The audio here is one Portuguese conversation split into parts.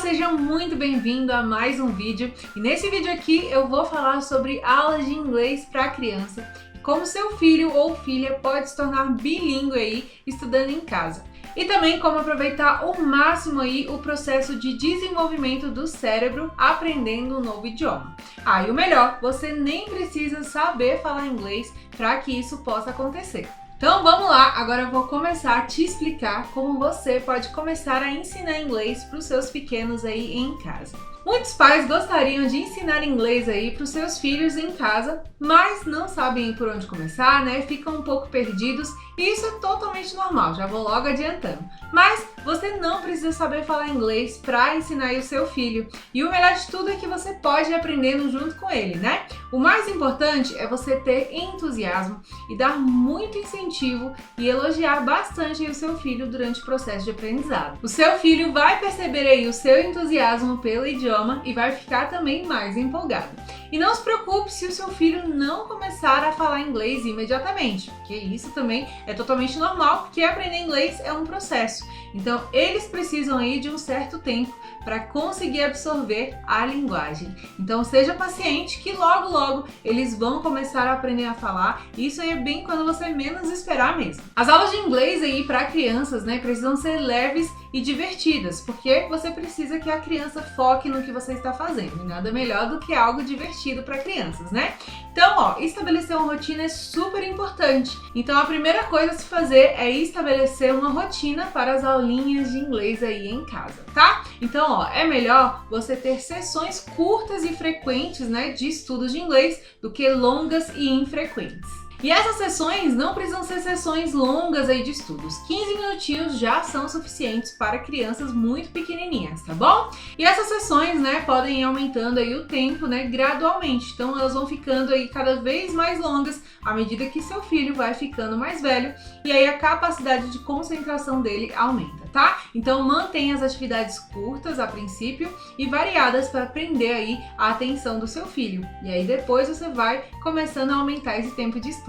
seja muito bem-vindo a mais um vídeo. E nesse vídeo aqui eu vou falar sobre aulas de inglês para criança, como seu filho ou filha pode se tornar bilíngue aí estudando em casa. E também como aproveitar ao máximo aí o processo de desenvolvimento do cérebro aprendendo um novo idioma. E o melhor, você nem precisa saber falar inglês para que isso possa acontecer. Então vamos lá, agora eu vou começar a te explicar como você pode começar a ensinar inglês para os seus pequenos aí em casa. Muitos pais gostariam de ensinar inglês aí para os seus filhos em casa, mas não sabem por onde começar, né? Ficam um pouco perdidos e isso é totalmente normal, já vou logo adiantando. Mas você não precisa saber falar inglês para ensinar aí o seu filho. E o melhor de tudo é que você pode ir aprendendo junto com ele, né? O mais importante é você ter entusiasmo e dar muito incentivo e elogiar bastante aí o seu filho durante o processo de aprendizado. O seu filho vai perceber aí o seu entusiasmo pelo idioma e vai ficar também mais empolgado. E não se preocupe se o seu filho não começar a falar inglês imediatamente, porque isso também é totalmente normal, porque aprender inglês é um processo. Então, eles precisam aí de um certo tempo para conseguir absorver a linguagem. Então, seja paciente que logo eles vão começar a aprender a falar. Isso aí é bem quando você menos esperar mesmo. As aulas de inglês aí para crianças, né, precisam ser leves e divertidas, porque você precisa que a criança foque no que você está fazendo. E nada melhor do que algo divertido para crianças, né? Então, estabelecer uma rotina é super importante. Então, a primeira coisa a se fazer é estabelecer uma rotina para as aulinhas de inglês aí em casa, tá? Então, é melhor você ter sessões curtas e frequentes, né, de estudos de inglês do que longas e infrequentes. E essas sessões não precisam ser sessões longas aí de estudos. 15 minutinhos já são suficientes para crianças muito pequenininhas, tá bom? E essas sessões, né, podem ir aumentando aí o tempo, né, gradualmente. Então elas vão ficando aí cada vez mais longas à medida que seu filho vai ficando mais velho e aí a capacidade de concentração dele aumenta, tá? Então mantenha as atividades curtas a princípio e variadas para prender aí a atenção do seu filho. E aí depois você vai começando a aumentar esse tempo de estudos.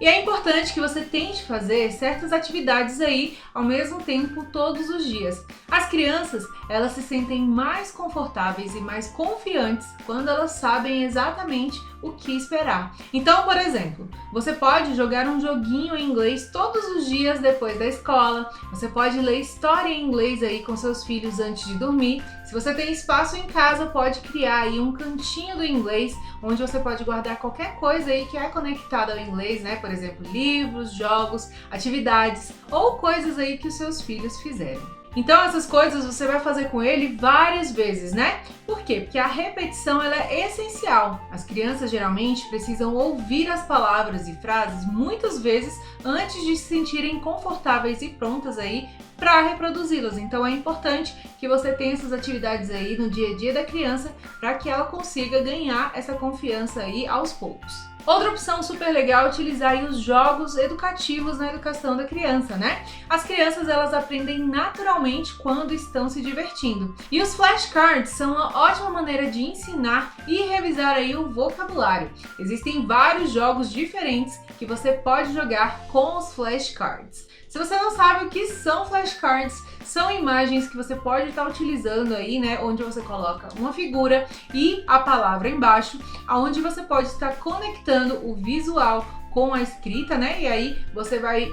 E é importante que você tente fazer certas atividades aí ao mesmo tempo todos os dias. As crianças, elas se sentem mais confortáveis e mais confiantes quando elas sabem exatamente o que esperar. Então, por exemplo, você pode jogar um joguinho em inglês todos os dias depois da escola. Você pode ler história em inglês aí com seus filhos antes de dormir. Se você tem espaço em casa, pode criar aí um cantinho do inglês, onde você pode guardar qualquer coisa aí que é conectada ao inglês, né? Por exemplo, livros, jogos, atividades ou coisas aí que os seus filhos fizeram. Então essas coisas você vai fazer com ele várias vezes, né? Por quê? Porque a repetição ela é essencial. As crianças geralmente precisam ouvir as palavras e frases muitas vezes antes de se sentirem confortáveis e prontas aí para reproduzi-las. Então é importante que você tenha essas atividades aí no dia a dia da criança para que ela consiga ganhar essa confiança aí aos poucos. Outra opção super legal é utilizar aí os jogos educativos na educação da criança, né? As crianças elas aprendem naturalmente quando estão se divertindo. E os flashcards são uma ótima maneira de ensinar e revisar aí o vocabulário. Existem vários jogos diferentes que você pode jogar com os flashcards. Se você não sabe o que são flashcards, são imagens que você pode estar utilizando aí, né, onde você coloca uma figura e a palavra embaixo, aonde você pode estar conectando o visual com a escrita, né? E aí você vai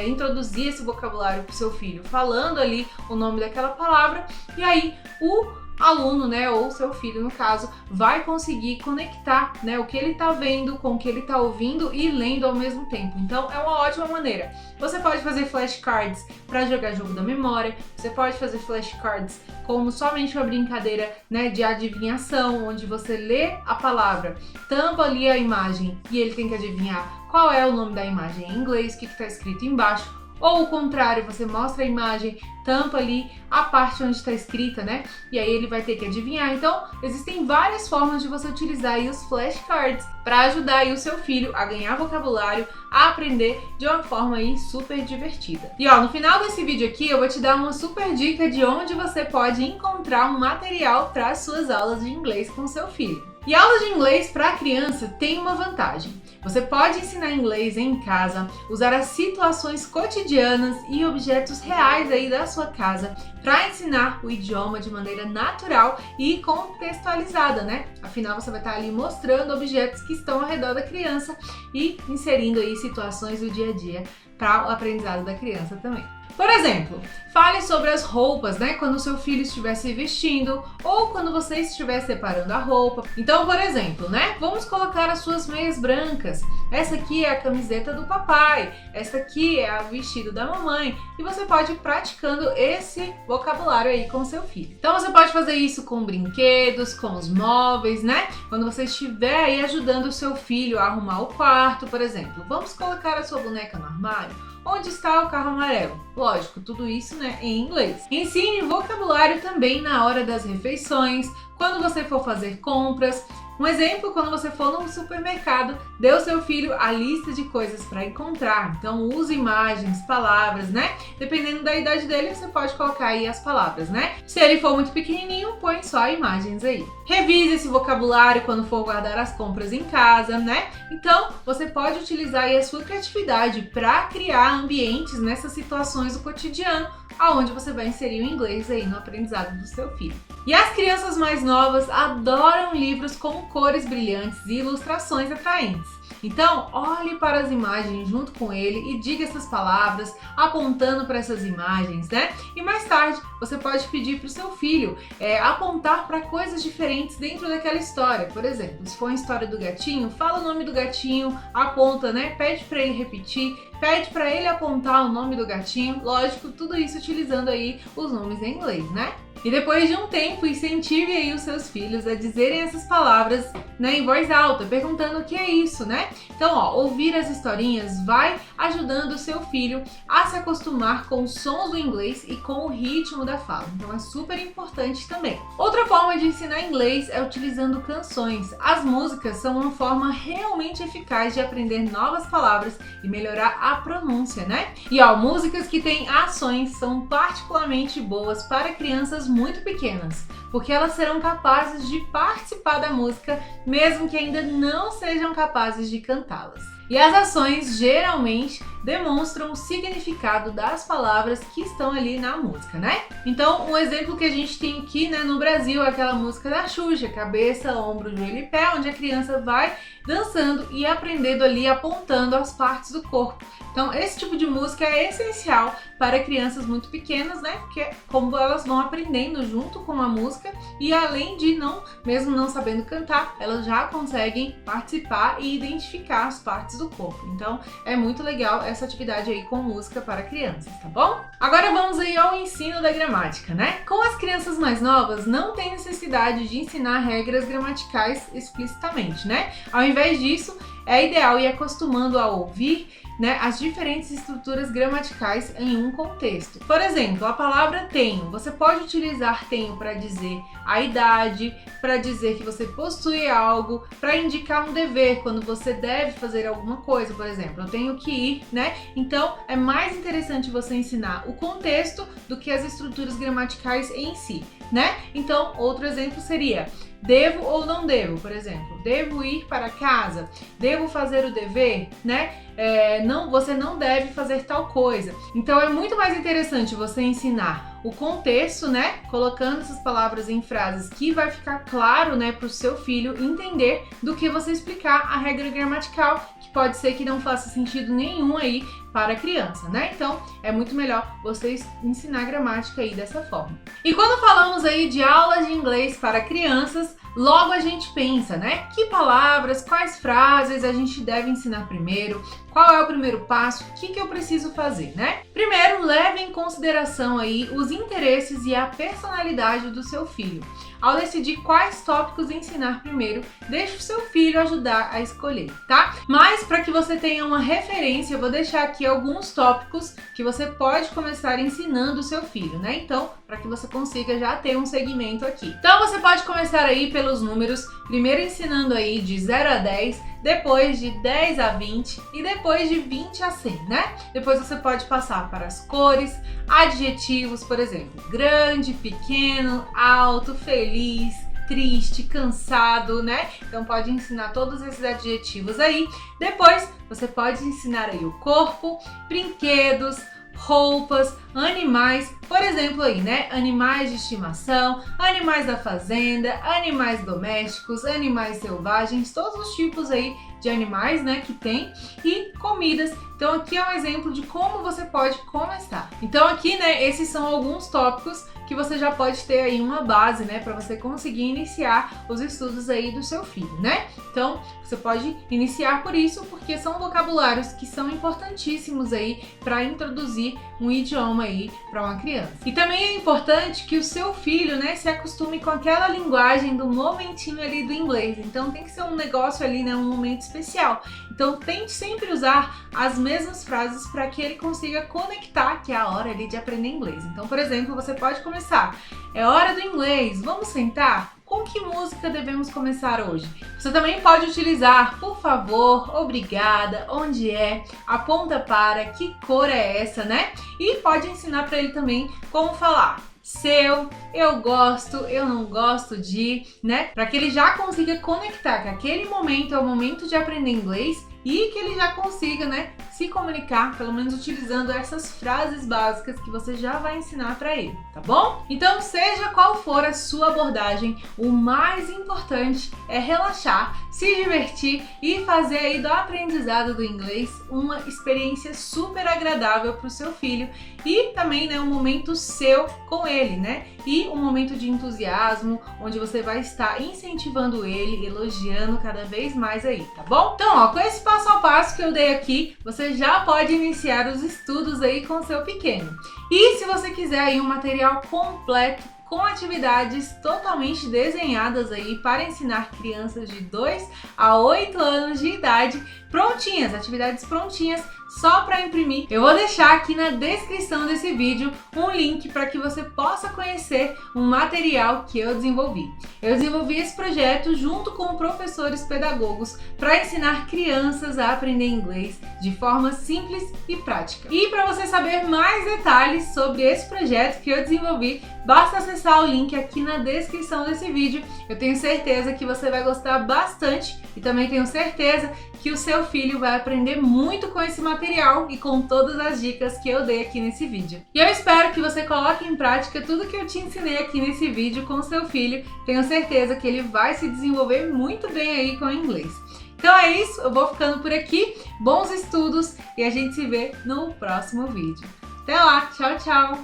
introduzir esse vocabulário para o seu filho, falando ali o nome daquela palavra, e aí o aluno, né, ou seu filho no caso, vai conseguir conectar, né, o que ele está vendo com o que ele está ouvindo e lendo ao mesmo tempo. Então é uma ótima maneira. Você pode fazer flashcards para jogar jogo da memória, você pode fazer flashcards como somente uma brincadeira, né, de adivinhação, onde você lê a palavra, tampa ali a imagem e ele tem que adivinhar qual é o nome da imagem em inglês, o que está escrito embaixo. Ou o contrário, você mostra a imagem, tampa ali a parte onde está escrita, né? E aí ele vai ter que adivinhar. Então, existem várias formas de você utilizar aí os flashcards para ajudar aí o seu filho a ganhar vocabulário, a aprender de uma forma aí super divertida. E no final desse vídeo aqui eu vou te dar uma super dica de onde você pode encontrar um material para as suas aulas de inglês com seu filho. E a aula de inglês para criança tem uma vantagem. Você pode ensinar inglês em casa, usar as situações cotidianas e objetos reais aí da sua casa para ensinar o idioma de maneira natural e contextualizada, né? Afinal, você vai estar ali mostrando objetos que estão ao redor da criança e inserindo aí situações do dia a dia para o aprendizado da criança também. Por exemplo, fale sobre as roupas, né? Quando o seu filho estiver se vestindo ou quando você estiver separando a roupa. Então, por exemplo, né? Vamos colocar as suas meias brancas. Essa aqui é a camiseta do papai. Essa aqui é o vestido da mamãe. E você pode ir praticando esse vocabulário aí com o seu filho. Então, você pode fazer isso com brinquedos, com os móveis, né? Quando você estiver aí ajudando o seu filho a arrumar o quarto, por exemplo. Vamos colocar a sua boneca no armário? Onde está o carro amarelo? Lógico, tudo isso, né, em inglês. Ensine vocabulário também na hora das refeições, quando você for fazer compras. Um exemplo, quando você for no supermercado, dê ao seu filho a lista de coisas para encontrar. Então, use imagens, palavras, né? Dependendo da idade dele, você pode colocar aí as palavras, né? Se ele for muito pequenininho, põe só imagens aí. Revise esse vocabulário quando for guardar as compras em casa, né? Então, você pode utilizar aí a sua criatividade para criar ambientes nessas situações do cotidiano, aonde você vai inserir o inglês aí no aprendizado do seu filho. E as crianças mais novas adoram livros com cores brilhantes e ilustrações atraentes. Então, olhe para as imagens junto com ele e diga essas palavras, apontando para essas imagens, né? E mais tarde, você pode pedir para o seu filho apontar para coisas diferentes dentro daquela história. Por exemplo, se for uma história do gatinho, fala o nome do gatinho, aponta, né? Pede para ele repetir, pede para ele apontar o nome do gatinho. Lógico, tudo isso utilizando aí os nomes em inglês, né? E depois de um tempo, incentive aí os seus filhos a dizerem essas palavras, né, em voz alta, perguntando o que é isso, né? Então, ó, ouvir as historinhas vai ajudando o seu filho a se acostumar com os sons do inglês e com o ritmo da fala. Então, é super importante também. Outra forma de ensinar inglês é utilizando canções. As músicas são uma forma realmente eficaz de aprender novas palavras e melhorar a pronúncia, né? E ó, músicas que têm ações são particularmente boas para crianças muito pequenas, porque elas serão capazes de participar da música, mesmo que ainda não sejam capazes de cantá-las. E as ações geralmente demonstram o significado das palavras que estão ali na música, né? Então, um exemplo que a gente tem aqui, né, no Brasil é aquela música da Xuxa, cabeça, ombro, joelho e pé, onde a criança vai dançando e aprendendo ali, apontando as partes do corpo. Então, esse tipo de música é essencial para crianças muito pequenas, né? Porque como elas vão aprendendo junto com a música e além de mesmo não sabendo cantar, elas já conseguem participar e identificar as partes do corpo. Então, é muito legal essa atividade aí com música para crianças, tá bom? Agora vamos aí ao ensino da gramática, né? Com as crianças mais novas, não tem necessidade de ensinar regras gramaticais explicitamente, né? Ao invés disso, é ideal ir acostumando a ouvir, né, as diferentes estruturas gramaticais em um contexto. Por exemplo, a palavra tenho. Você pode utilizar tenho para dizer a idade, para dizer que você possui algo, para indicar um dever, quando você deve fazer alguma coisa, por exemplo, eu tenho que ir, né? Então, é mais interessante você ensinar o contexto do que as estruturas gramaticais em si, né? Então, outro exemplo seria devo ou não devo, por exemplo, devo ir para casa, devo fazer o dever, né? Você não deve fazer tal coisa. Então é muito mais interessante você ensinar o contexto, né? Colocando essas palavras em frases que vai ficar claro, né, para o seu filho entender, do que você explicar a regra gramatical, que pode ser que não faça sentido nenhum aí para a criança, né? Então é muito melhor você ensinar gramática aí dessa forma. E quando falamos aí de aulas de inglês para crianças, logo a gente pensa, né? Que palavras, quais frases a gente deve ensinar primeiro? Qual é o primeiro passo? O que eu preciso fazer, né? Primeiro, leve em consideração aí os interesses e a personalidade do seu filho. Ao decidir quais tópicos ensinar primeiro, deixe o seu filho ajudar a escolher, tá? Mas para que você tenha uma referência, eu vou deixar aqui alguns tópicos que você pode começar ensinando o seu filho, né? Então, para que você consiga já ter um segmento aqui. Então, você pode começar aí pelos números, primeiro ensinando aí de 0 a 10, depois de 10 a 20 e depois de 20 a 100, né? Depois você pode passar para as cores, adjetivos, por exemplo, grande, pequeno, alto, feliz, triste, cansado, né? Então pode ensinar todos esses adjetivos aí. Depois você pode ensinar aí o corpo, brinquedos, roupas, animais, por exemplo aí, né? Animais de estimação, animais da fazenda, animais domésticos, animais selvagens, todos os tipos aí de animais, né, que tem, e comidas. Então aqui é um exemplo de como você pode começar. Então aqui, né, esses são alguns tópicos que você já pode ter aí uma base, né, para você conseguir iniciar os estudos aí do seu filho, né? Então, você pode iniciar por isso, porque são vocabulários que são importantíssimos aí para introduzir um idioma aí para uma criança. E também é importante que o seu filho, né, se acostume com aquela linguagem do momentinho ali do inglês. Então, tem que ser um negócio ali, né, um momento especial. Então, tente sempre usar as mesmas frases para que ele consiga conectar que é a hora ali de aprender inglês. Então, por exemplo, você pode começar: é hora do inglês, vamos sentar? Com que música devemos começar hoje? Você também pode utilizar por favor, obrigada, onde é, aponta para, que cor é essa, né? E pode ensinar para ele também como falar seu, eu gosto, eu não gosto de, né? Para que ele já consiga conectar que aquele momento é o momento de aprender inglês e que ele já consiga, né, se comunicar, pelo menos utilizando essas frases básicas que você já vai ensinar para ele, tá bom? Então, seja qual for a sua abordagem, o mais importante é relaxar, se divertir e fazer aí do aprendizado do inglês uma experiência super agradável para o seu filho e também, né, um momento seu com ele, né? E um momento de entusiasmo, onde você vai estar incentivando ele, elogiando cada vez mais aí, tá bom? Então, ó, com esse passo a passo que eu dei aqui, você já pode iniciar os estudos aí com o seu pequeno. E se você quiser aí um material completo, com atividades totalmente desenhadas aí para ensinar crianças de 2 a 8 anos de idade, prontinhas, atividades prontinhas, só para imprimir. Eu vou deixar aqui na descrição desse vídeo um link para que você possa conhecer um material que eu desenvolvi. Eu desenvolvi esse projeto junto com professores pedagogos para ensinar crianças a aprender inglês de forma simples e prática. E para você saber mais detalhes sobre esse projeto que eu desenvolvi, basta acessar o link aqui na descrição desse vídeo. Eu tenho certeza que você vai gostar bastante e também tenho certeza que o seu filho vai aprender muito com esse material e com todas as dicas que eu dei aqui nesse vídeo. E eu espero que você coloque em prática tudo que eu te ensinei aqui nesse vídeo com o seu filho. Tenho certeza que ele vai se desenvolver muito bem aí com o inglês. Então é isso, eu vou ficando por aqui. Bons estudos e a gente se vê no próximo vídeo. Até lá, tchau, tchau!